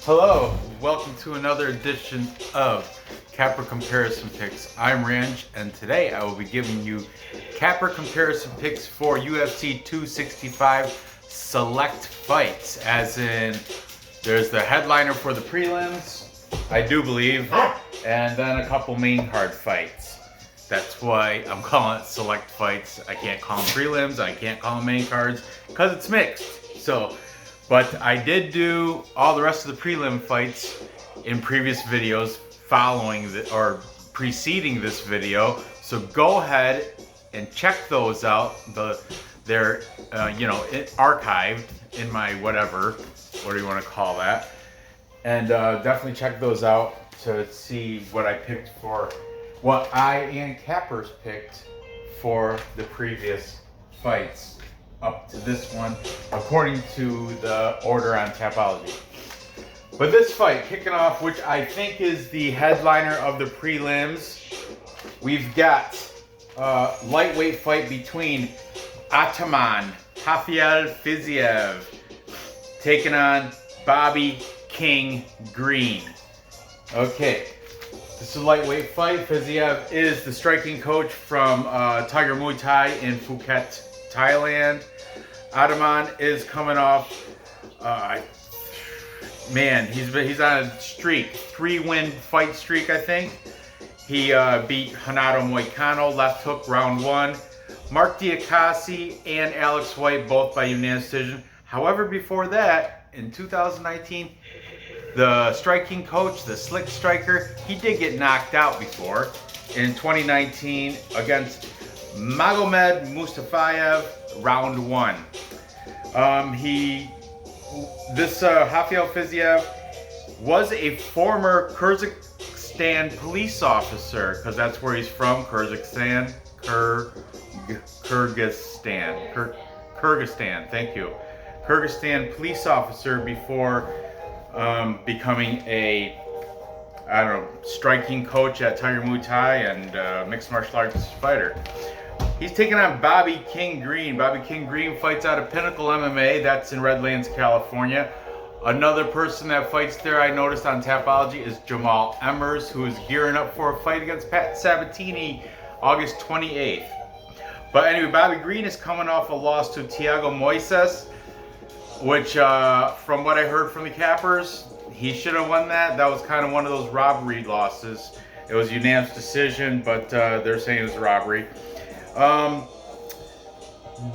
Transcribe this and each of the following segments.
Hello, welcome to another edition of Capper Comparison Picks. I'm Ranj, and today I will be giving you Capper Comparison Picks for UFC 265 select fights, as in there's the headliner for the prelims, I do believe, and then a couple main card fights. That's why I'm calling it select fights. I can't call them prelims, I can't call them main cards, because it's mixed. But I did do all the rest of the prelim fights in previous videos or preceding this video. So go ahead and check those out. They're archived in my what do you want to call that? And definitely check those out to see what I picked for, what I and Cappers picked for the previous fights up to this one, according to the order on Tapology. But this fight, kicking off, which I think is the headliner of the prelims, we've got a lightweight fight between Ataman Rafael Fiziev taking on Bobby King Green. Okay, this is a lightweight fight. Fiziev is the striking coach from Tiger Muay Thai in Phuket, Thailand. Ataman is coming off, he's on a streak, 3-win fight streak, I think. He beat Renato Moicano, left hook, round 1. Mark Diakasi and Alex White, both by unanimous decision. However, before that, in 2019, the striking coach, the slick striker, he did get knocked out before. In 2019 against Magomed Mustafayev, round 1. Rafael Fiziev was a former Kyrgyzstan police officer, because that's where he's from, Kyrgyzstan, thank you. Kyrgyzstan police officer before becoming a striking coach at Tiger Muay Thai and mixed martial arts fighter. He's taking on Bobby King Green. Bobby King Green fights out of Pinnacle MMA. That's in Redlands, California. Another person that fights there I noticed on Tapology is Jamal Emmers, who is gearing up for a fight against Pat Sabatini August 28th. But anyway, Bobby Green is coming off a loss to Thiago Moises, which from what I heard from the Cappers, he should have won that. That was kind of one of those robbery losses. It was a unanimous decision, but they're saying it was a robbery.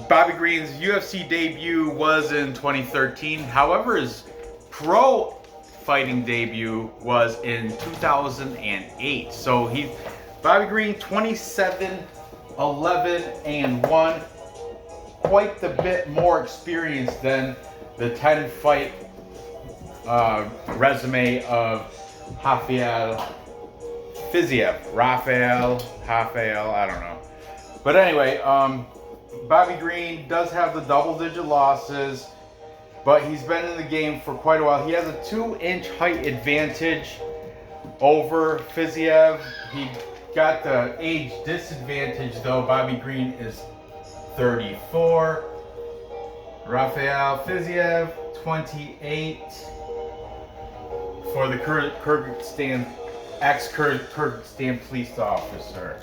Bobby Green's UFC debut was in 2013. However, his pro fighting debut was in 2008. So Bobby Green 27, 11, and 1. Quite the bit more experienced than the 10-fight resume of Rafael Fiziev. Raphael, I don't know. But anyway, Bobby Green does have the double-digit losses, but he's been in the game for quite a while. He has a 2-inch height advantage over Fiziev. He got the age disadvantage, though. Bobby Green is 34. Rafael Fiziev, 28. For the Kyrgyzstan, ex-Kyrgyzstan police officer.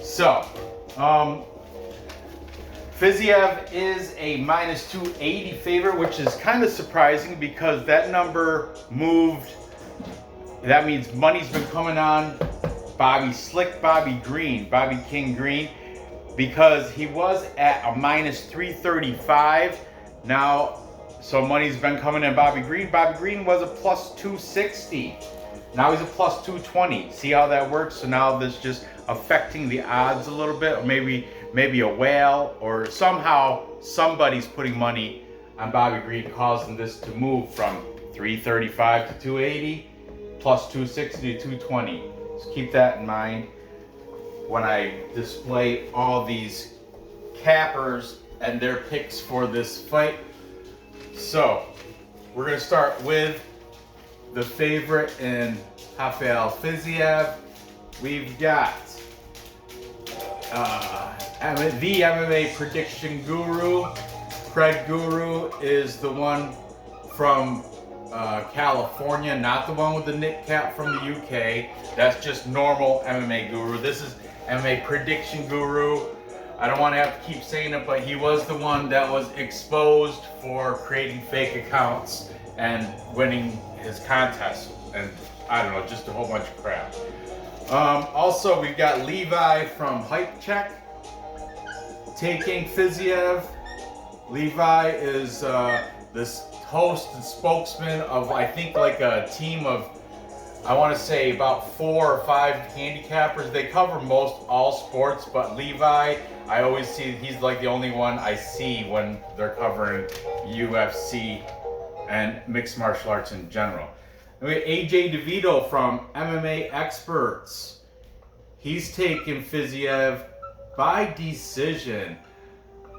So, Fiziev is a minus 280 favorite, which is kind of surprising because that number moved. That means money's been coming on Bobby King Green, because he was at a minus 335. Now, so money's been coming in Bobby Green. Bobby Green was a plus 260. Now he's a plus 220. See how that works? So now this just affecting the odds a little bit, or maybe a whale, or somehow somebody's putting money on Bobby Green, causing this to move from 335 to 280, plus 260 to 220. So keep that in mind when I display all these cappers and their picks for this fight. So we're going to start with the favorite in Rafael Fiziev. We've got the MMA prediction guru. Craig Guru is the one from California, not the one with the knit cap from the UK. That's just normal MMA Guru. This is MMA Prediction Guru. I don't want to have to keep saying it, but he was the one that was exposed for creating fake accounts and winning his contest. And I don't know, just a whole bunch of crap. Also, we've got Levi from Hype Check taking Fiziev. Levi is this host and spokesman of, I think, like a team of, I want to say about 4 or 5 handicappers. They cover most all sports, but Levi, I always see, he's like the only one I see when they're covering UFC and mixed martial arts in general. And we have AJ DeVito from MMA Experts. He's taken Fiziev by decision.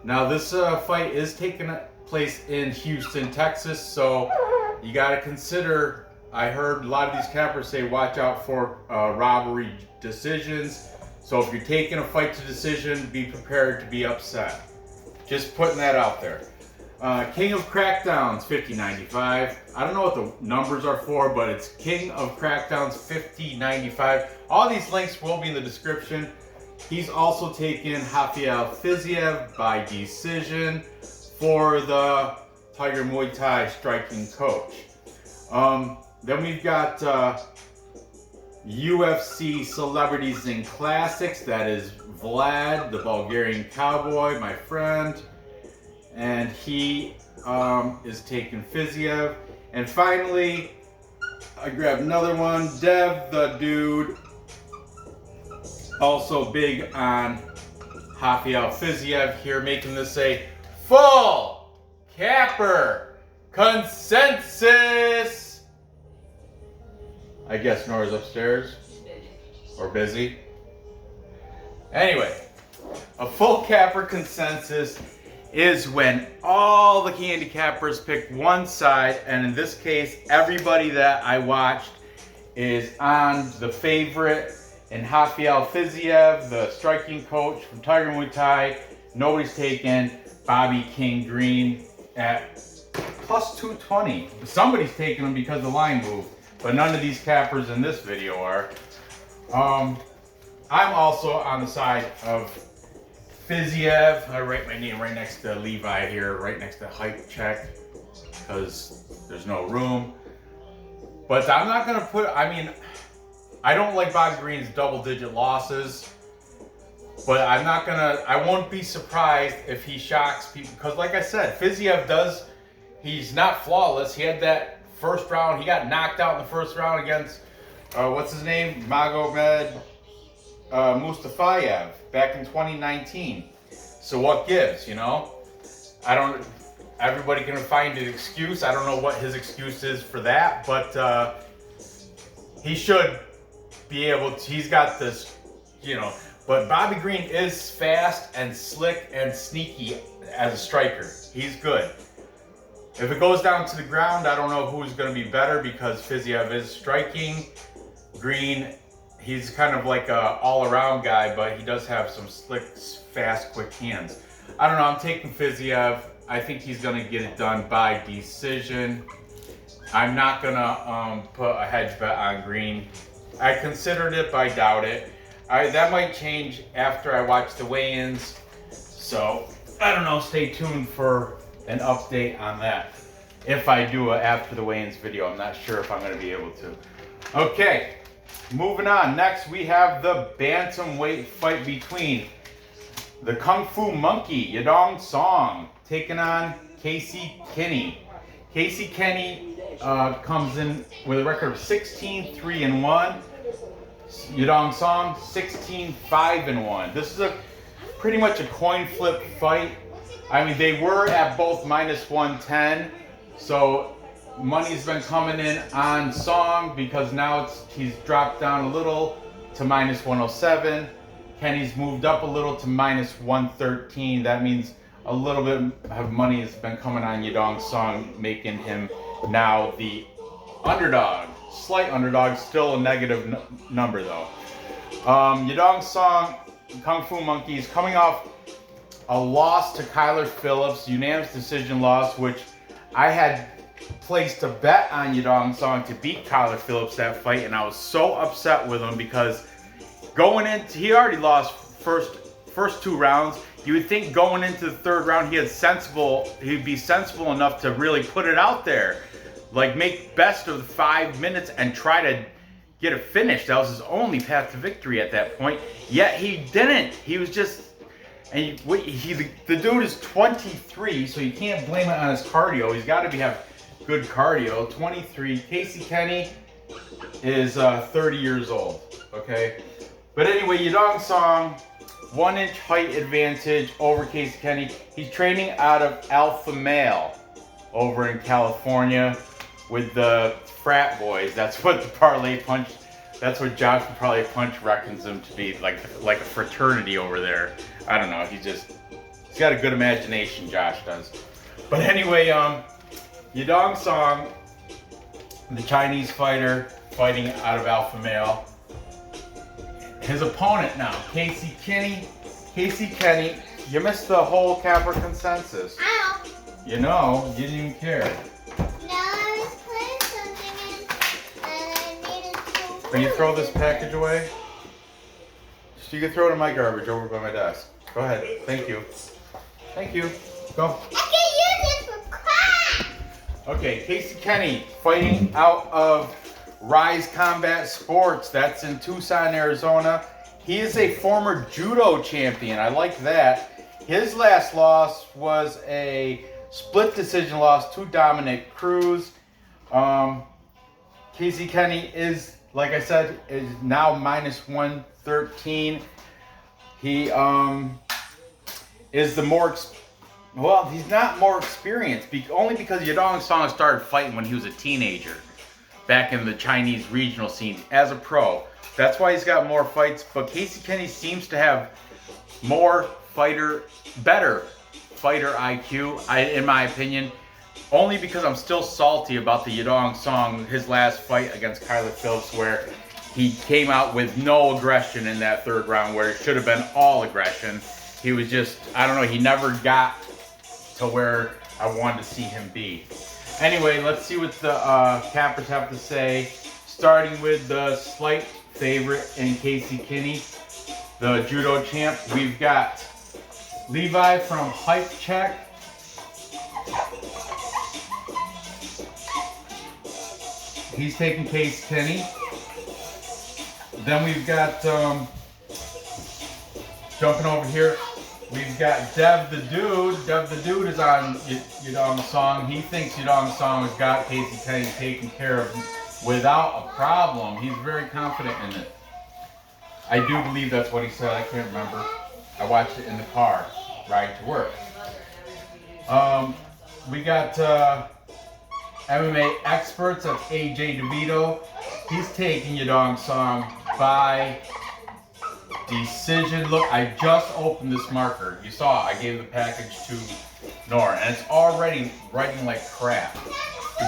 Now this fight is taking place in Houston, Texas, so you got to consider, I heard a lot of these cappers say watch out for robbery decisions. So if you're taking a fight to decision, be prepared to be upset. Just putting that out there. King of Crackdowns, 50.95. I don't know what the numbers are for, but it's King of Crackdowns, 50.95. All these links will be in the description. He's also taken Rafael Fiziev by decision for the Tiger Muay Thai striking coach. Then we've got UFC Celebrities and Classics. That is Vlad, the Bulgarian Cowboy, my friend. And he is taking Fiziev. And finally, I grabbed another one, Dev the Dude. Also big on Rafael Fiziev here, making this a full capper consensus. I guess Nora's upstairs or busy. Anyway, a full capper consensus is when all the handicappers pick one side, and in this case, everybody that I watched is on the favorite and Rafael Fiziev, the striking coach from Tiger Muay Thai. Nobody's taken Bobby King Green at plus 220. Somebody's taking him because the line moved, but none of these cappers in this video are. I'm also on the side of Fiziev. I write my name right next to Levi here, right next to Hype Check, because there's no room. But I'm not gonna put, I don't like Bobby Green's double-digit losses, but I won't be surprised if he shocks people, because like I said, Fiziev he's not flawless. He had that first round, he got knocked out in the first round against, what's his name? Magomed Mustafayev back in 2019. So what gives, you know? Everybody can find an excuse. I don't know what his excuse is for that, but he should be able to, he's got this, you know, but Bobby Green is fast and slick and sneaky as a striker. He's good. If it goes down to the ground, I don't know who's going to be better, because Fiziev is striking. Green, he's kind of like a all-around guy, but he does have some slick, fast, quick hands. I don't know, I'm taking Fiziev. I think he's going to get it done by decision. I'm not going to put a hedge bet on Green. I considered it, but I doubt it. That might change after I watch the weigh-ins. So, I don't know, stay tuned for an update on that. If I do a after the weigh-ins video, I'm not sure if I'm going to be able to. Okay, moving on. Next, we have the bantamweight fight between the Kung Fu Monkey, Yadong Song, taking on Kenney. Kenney comes in with a record of 16-3-1. Yadong Song 16-5-1. This is pretty much a coin flip fight. They were at both minus 110, so money's been coming in on Song because now he's dropped down a little to minus 107. Kenney's moved up a little to minus 113. That means a little bit of money has been coming on Yadong Song, making him now the underdog. Slight underdog, still a negative number though. Yadong Song, Kung Fu Monkeys, coming off a loss to Kyler Phillips, unanimous decision loss, which I had placed a bet on Yadong Song to beat Kyler Phillips that fight, and I was so upset with him because going into, he already lost first 2 rounds. You would think going into the 3rd round he'd be sensible enough to really put it out there, like make best of the 5 minutes and try to get a finish. That was his only path to victory at that point. Yet he didn't. He was just, and the dude is 23, so you can't blame it on his cardio. He's got to have good cardio. 23. Casey Kenney is 30 years old. Okay, but anyway, Yadong Song, 1-inch height advantage over Casey Kenney. He's training out of Alpha Male over in California with the frat boys. That's what the Parlay Punch, that's what Josh from Parlay Punch reckons him to be, like a fraternity over there. I don't know, he's got a good imagination, Josh does. But anyway, Yadong Song, the Chinese fighter fighting out of Alpha Male. His opponent now, Casey Kenney. Casey Kenney, you missed the whole Capper consensus. Ow. You know, you didn't even care. No, I was putting something in and I needed to. Can you throw this package away? You can throw it in my garbage over by my desk. Go ahead. Thank you. Thank you. Go. I can use it for crack. Okay, Casey Kenney fighting out of Rise Combat Sports. That's in Tucson, Arizona. He is a former judo champion. I like that. His last loss was a split decision loss to Dominic Cruz. Casey Kenney is, like I said, is now -113. He is the more, well, he's not more experienced, only because Yadong Song started fighting when he was a teenager, back in the Chinese regional scene as a pro. That's why he's got more fights, but Casey Kenney seems to have better fighter IQ, in my opinion, only because I'm still salty about the Yadong Song, his last fight against Kyler Phillips, where he came out with no aggression in that 3rd round, where it should have been all aggression. He was just, I don't know, he never got to where I wanted to see him be. Anyway, let's see what the Cappers have to say. Starting with the slight favorite in Casey Kenney, the judo champ. We've got Levi from Hype Check. He's taking Casey Kenney. Then we've got, jumping over here, we've got Dev the Dude. Dev the Dude is on Yadong Song. He thinks Yadong Song has got Casey Kenney taken care of without a problem. He's very confident in it. I do believe that's what he said. I can't remember. I watched it in the car, ride to work. We got MMA experts of AJ DeVito. He's taking Yadong Song by decision. Look, I just opened this marker. You saw I gave the package to Nora, and it's already writing like crap.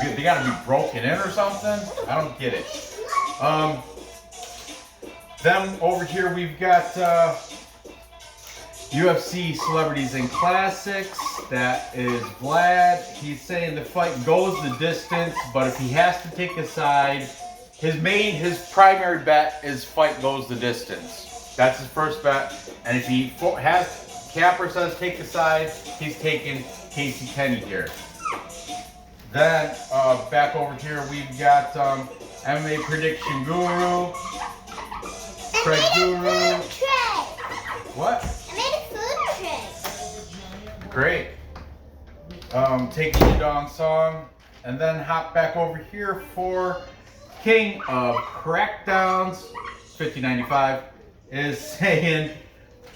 They gotta be broken in or something? I don't get it. Then over here we've got UFC Celebrities and Classics. That is Vlad. He's saying the fight goes the distance, but if he has to take a side, his primary bet is fight goes the distance. That's his first bet. And if he has, Capper says take the side, he's taking Casey Kenney here. Then back over here we've got MMA Prediction Guru, Craig Guru. What? I made a food tray. Great. Taking Yadong Song, and then hop back over here for King of Crackdowns, 5095, is saying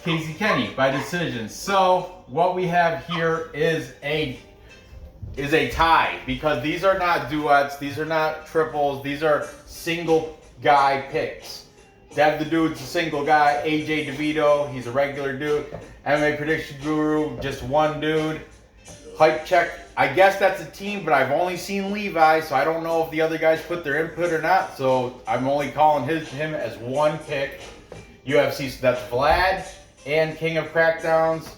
Casey Kenney by decision. So what we have here is a tie, because these are not duets, these are not triples, these are single guy picks. Dev the Dude's a single guy. AJ DeVito, he's a regular dude. MMA Prediction Guru, just one dude. Hype Check, I guess that's a team, but I've only seen Levi, so I don't know if the other guys put their input or not, so I'm only calling him as one pick. UFC, so that's Vlad and King of Crackdowns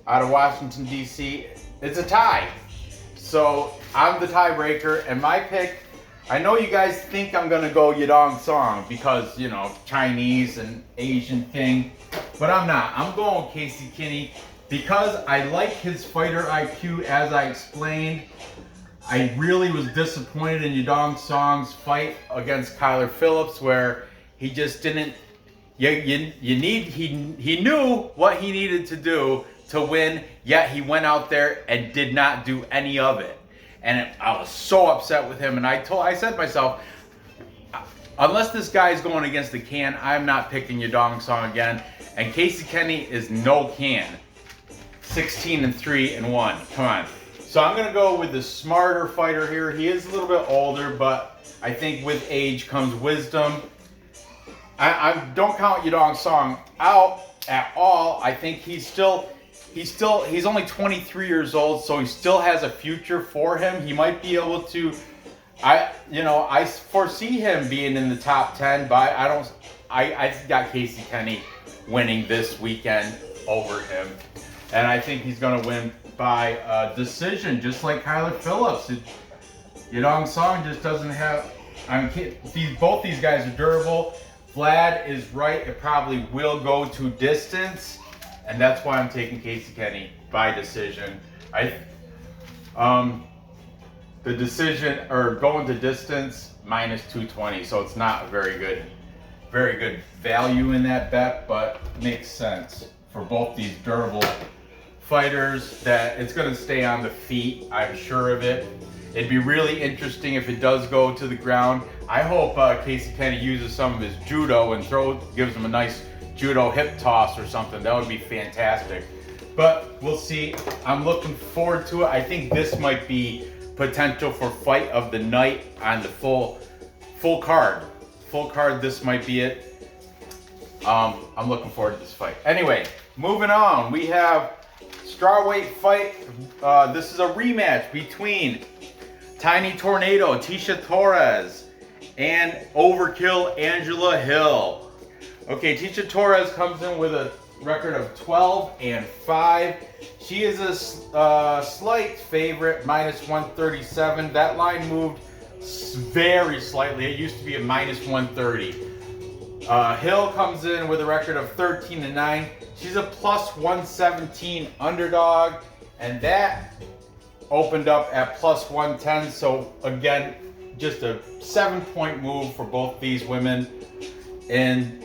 out of Washington, D.C. It's a tie. So I'm the tiebreaker, and my pick, I know you guys think I'm gonna go Yadong Song because, you know, Chinese and Asian thing, but I'm not. I'm going Casey Kenney because I like his fighter IQ, as I explained. I really was disappointed in Yadong Song's fight against Kyler Phillips, where he just didn't. He knew what he needed to do to win, yet he went out there and did not do any of it. And I was so upset with him. And I said to myself, unless this guy is going against the can, I'm not picking Yadong Song again. And Casey Kenney is no can. 16-3-1. Come on. So I'm gonna go with the smarter fighter here. He is a little bit older, but I think with age comes wisdom. I don't count Yadong Song out at all. I think he's only 23 years old, so he still has a future for him. He might be able to, I foresee him being in the top 10, but I got Casey Kenney winning this weekend over him. And I think he's gonna win by decision, just like Kyler Phillips. Yadong Song just doesn't have, both these guys are durable. Vlad is right, it probably will go to distance, and that's why I'm taking Casey Kenney by decision. The decision, or going to distance, minus 220, so it's not a very good value in that bet, but makes sense for both these durable fighters that it's going to stay on the feet. I'm sure of it. It'd be really interesting if it does go to the ground. I hope Casey Kenney uses some of his judo and gives him a nice judo hip toss or something. That would be fantastic. But we'll see. I'm looking forward to it. I think this might be potential for fight of the night on the full card. Full card, this might be it. I'm looking forward to this fight. Anyway, moving on. We have strawweight fight. This is a rematch between Tiny Tornado, Tecia Torres, and Overkill Angela Hill. Okay, Tecia Torres comes in with a record of 12-5. She is a slight favorite, minus 137. That line moved very slightly. It used to be a minus 130. Hill comes in with a record of 13-9. She's a plus 117 underdog, and that opened up at plus 110. So again, just a 7-point move for both these women. And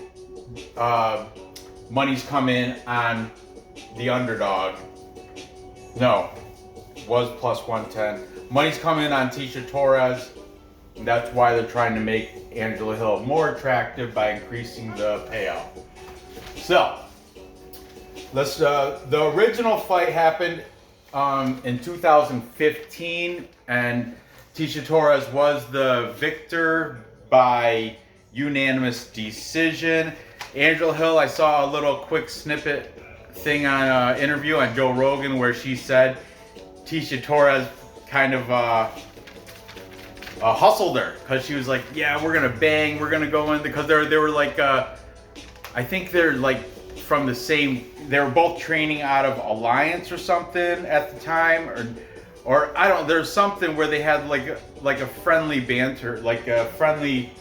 money's come in on the underdog. No, was plus 110. Money's come in on Tecia Torres. And that's why they're trying to make Angela Hill more attractive by increasing the payout. So, the original fight happened in 2015, and Tecia Torres was the victor by unanimous decision. Angela Hill, I saw a little quick snippet thing on an interview on Joe Rogan where she said Tecia Torres kind of hustled her, because she was like, yeah, we're gonna bang, we're gonna go in, because they were like, I think they're like from the same, they were both training out of Alliance or something at the time, or I don't, there's something where they had like a friendly banter, like a friendly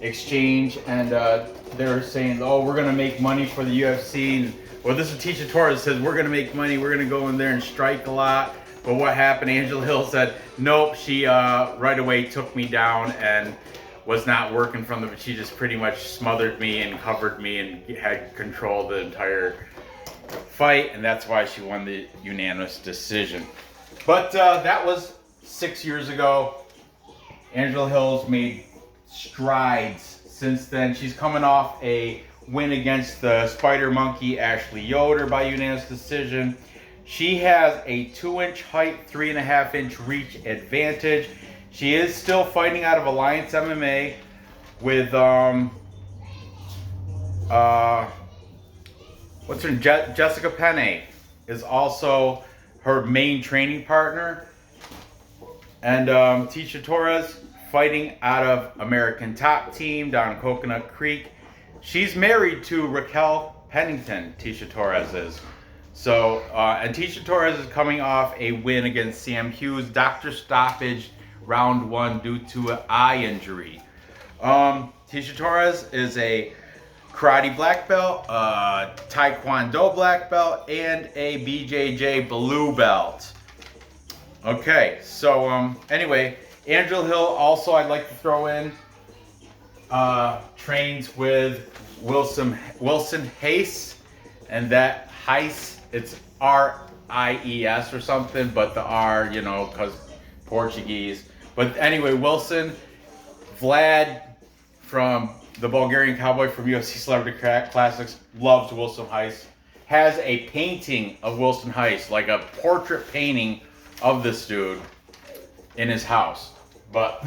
exchange, and they were saying, oh, we're gonna make money for the UFC, well, this is Tecia Torres says, we're gonna make money, we're gonna go in there and strike a lot. But what happened, Angela Hill said, nope, she right away took me down and was not working from the, she just pretty much smothered me and covered me and had control of the entire fight, and that's why she won the unanimous decision. But that was 6 years ago. Angela Hill's made strides since then. She's coming off a win against the Spider Monkey, Ashley Yoder, by unanimous decision. She has a 2-inch height, 3.5-inch reach advantage. She is still fighting out of Alliance MMA with what's her name? Jessica Penne is also her main training partner. And Tecia Torres fighting out of American Top Team down in Coconut Creek. She's married to Raquel Pennington, Tecia Torres is. So, and Tecia Torres is coming off a win against Sam Hughes. Doctor stoppage round 1 due to an eye injury. Tecia Torres is a karate black belt, taekwondo black belt, and a BJJ blue belt. Okay, so anyway, Angela Hill also I'd like to throw in trains with Wilson Hayes, and that Heiss, it's R-I-E-S or something, but the R, you know, because Portuguese. But anyway, Wilson, Vlad from the Bulgarian Cowboy from UFC Celebrity Classics loves Wilson Heiss. Has a painting of Wilson Heiss, like a portrait painting of this dude in his house. But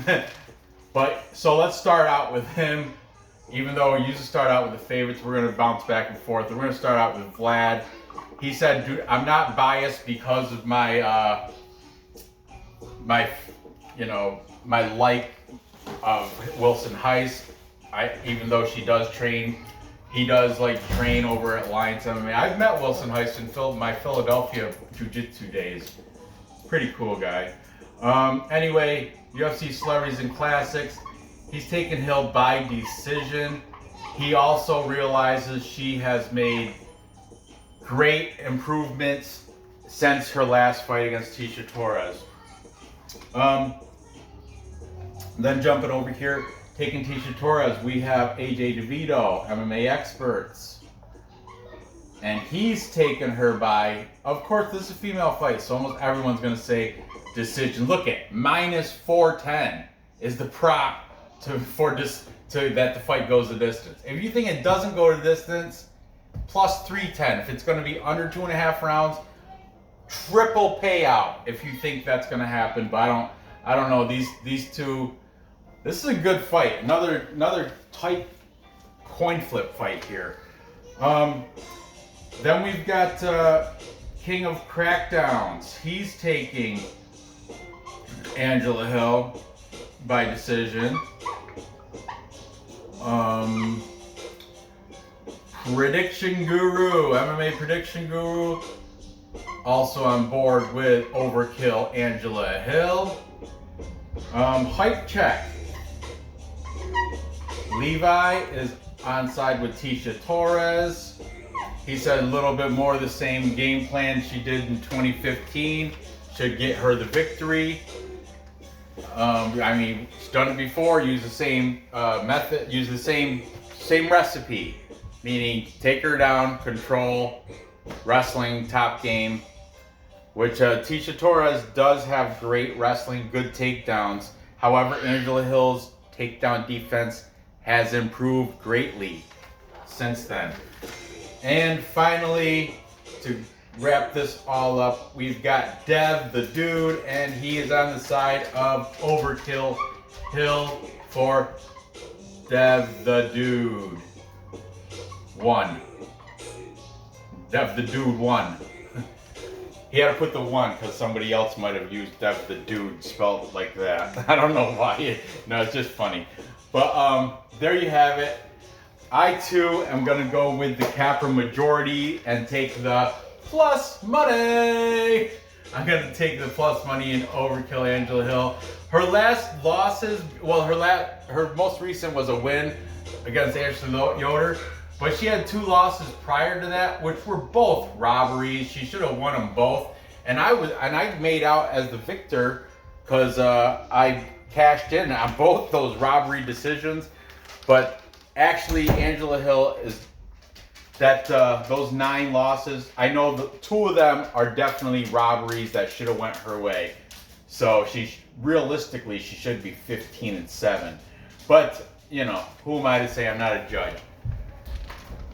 so let's start out with him. Even though we usually start out with the favorites, we're going to bounce back and forth. We're going to start out with Vlad. He said, dude, I'm not biased because of my my like of Wilson Heiss. Even though she does train, he does like train over at Lions MMA. I've met Wilson Heiss in my Philadelphia jiu-jitsu days. Pretty cool guy. Anyway, UFC Celebrities and Classics. He's taken Hill by decision. He also realizes she has made great improvements since her last fight against Tecia Torres. Then jumping over here, taking Tecia Torres, we have AJ DeVito, MMA Experts. And he's taken her by, of course, this is a female fight, so almost everyone's going to say decision. Look at -410 is the prop that the fight goes the distance. If you think it doesn't go the distance, +310. If it's going to be under 2.5 rounds, triple payout. If you think that's going to happen, but I don't know. These two. This is a good fight. Another tight coin flip fight here. Then we've got King of Crackdowns. He's taking Angela Hill by decision. Prediction Guru, MMA Prediction Guru, also on board with Overkill Angela Hill. Hype Check. Levi is on side with Tecia Torres. He said a little bit more of the same game plan she did in 2015 should get her the victory. I mean, she's done it before. Use the same method. Use the same recipe, meaning take her down, control, wrestling, top game. Which Tecia Torres does have great wrestling, good takedowns. However, Angela Hill's takedown defense has improved greatly since then. And finally, to wrap this all up, we've got Dev the Dude, and he is on the side of Overkill Hill for Dev the Dude. Won. Dev the Dude won. He had to put the 1 because somebody else might have used Dev the Dude spelled like that. I don't know why. No, it's just funny. But there you have it. I too am going to go with the Capra majority and take the plus money. I'm going to take the plus money in Overkill Angela Hill. Her last losses, well, her most recent was a win against Ashley Yoder. But she had 2 losses prior to that, which were both robberies. She should have won them both. And I made out as the victor because I cashed in on both those robbery decisions. But actually, Angela Hill is those 9 losses. I know that 2 of them are definitely robberies that should have went her way. So realistically, she should be 15-7. But you know, who am I to say? I'm not a judge.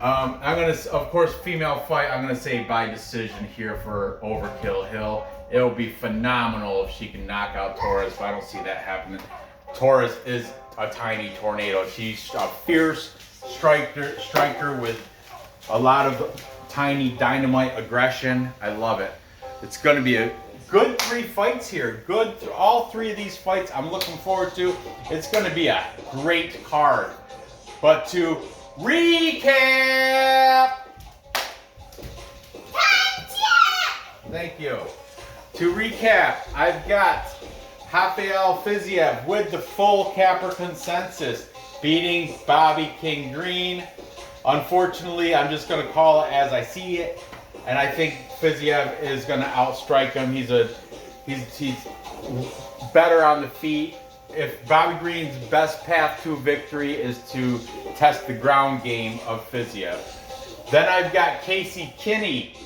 I'm gonna, of course, female fight. I'm gonna say by decision here for Overkill Hill. It'll be phenomenal if she can knock out Torres, but I don't see that happening. Torres is a tiny tornado. She's a fierce striker with a lot of tiny dynamite aggression. I love it. It's gonna be a good 3 fights here. Good, all 3 of these fights I'm looking forward to. It's gonna be a great card. But to recap. Thank you. To recap, I've got Rafael Fiziev with the full capper consensus, beating Bobby King Green. Unfortunately, I'm just going to call it as I see it, and I think Fiziev is going to outstrike him. He's better on the feet. If Bobby Green's best path to victory is to test the ground game of Fiziev. Then I've got Kenney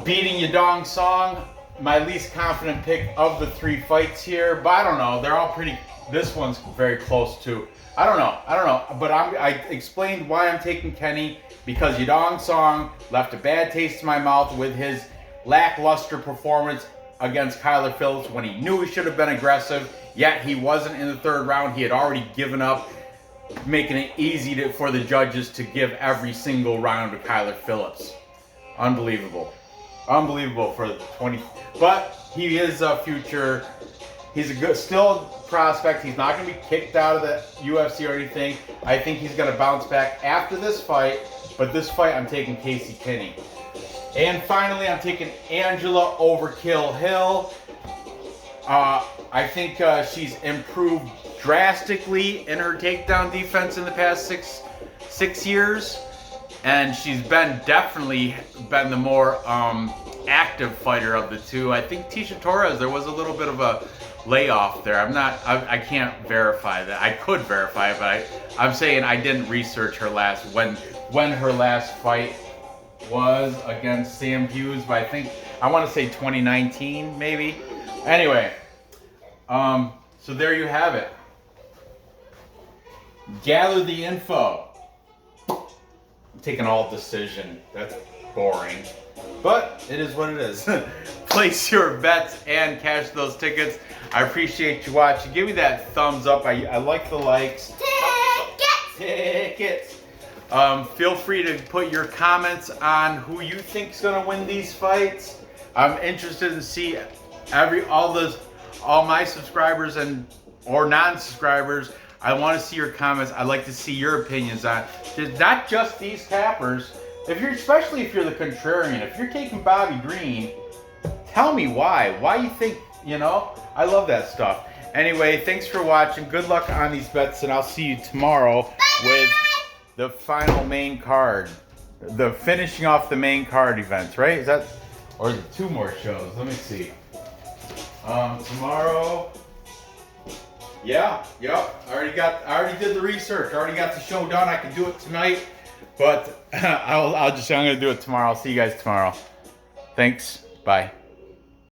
beating Yadong Song, my least confident pick of the 3 fights here. But I don't know, they're all pretty, this one's very close too. I don't know. But I explained why I'm taking Kenney, because Yadong Song left a bad taste in my mouth with his lackluster performance against Kyler Phillips when he knew he should have been aggressive, yet he wasn't in the 3rd round. He had already given up, making it easy for the judges to give every single round to Kyler Phillips. Unbelievable for the 20. But he is a future. He's a good, still prospect. He's not going to be kicked out of the UFC or anything. I think he's going to bounce back after this fight. But this fight, I'm taking Kenney. And finally, I'm taking Angela Overkill Hill. I think she's improved drastically in her takedown defense in the past six years. And she's definitely been the more active fighter of the two. I think Tasha Torres, there was a little bit of a layoff there. I can't verify that. I could verify it, but I'm saying I didn't research her when her last fight was against Sam Hughes, but I want to say 2019 maybe. Anyway, so there you have it. Gather the info. Take an all decision. That's boring. But it is what it is. Place your bets and cash those tickets. I appreciate you watching. Give me that thumbs up. I like the likes. Tickets. Feel free to put your comments on who you think is going to win these fights. I'm interested to see all my subscribers or non-subscribers. I want to see your comments. I'd like to see your opinions on not just these cappers. Especially if you're the contrarian, if you're taking Bobby Green, tell me why. Why you think, I love that stuff. Anyway, thanks for watching. Good luck on these bets, and I'll see you tomorrow with the final main card. The finishing off the main card events, right? Or is it 2 more shows? Let me see. Tomorrow. Yeah. I already did the research. I already got the show done. I can do it tonight, but I'm gonna do it tomorrow. I'll see you guys tomorrow. Thanks. Bye.